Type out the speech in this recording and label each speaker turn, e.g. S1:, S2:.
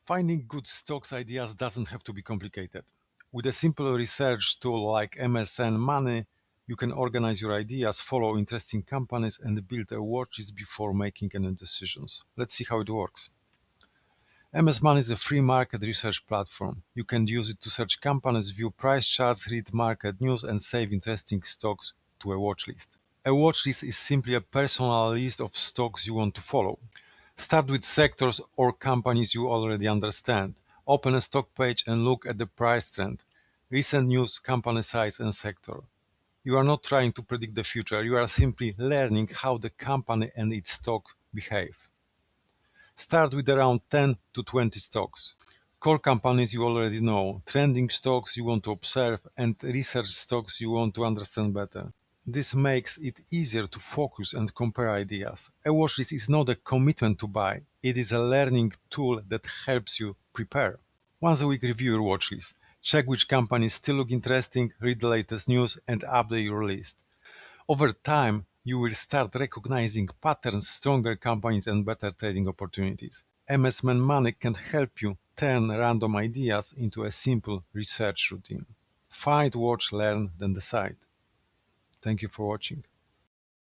S1: Finding good stocks ideas doesn't have to be complicated. With a simple research tool like MSN Money, you can organize your ideas, follow interesting companies, and build a watchlist before making any decisions. Let's see how it works. MS Money is a free market research platform. You can use it to search companies, view price charts, read market news, and save interesting stocks to a watchlist. A watchlist is simply a personal list of stocks you want to follow. Start with sectors or companies you already understand. Open a stock page and look at the price trend, recent news, company size, and sector. You are not trying to predict the future, you are simply learning how the company and its stock behave. Start with around 10 to 20 stocks. Core companies you already know, trending stocks you want to observe, and research stocks you want to understand better. This makes it easier to focus and compare ideas. A watchlist is not a commitment to buy, it is a learning tool that helps you prepare. Once a week, review your watchlist. Check which companies still look interesting, read the latest news, and update your list. Over time, you will start recognizing patterns, stronger companies, and better trading opportunities. MSN Money can help you turn random ideas into a simple research routine. Find, watch, learn, then decide. Thank you for watching.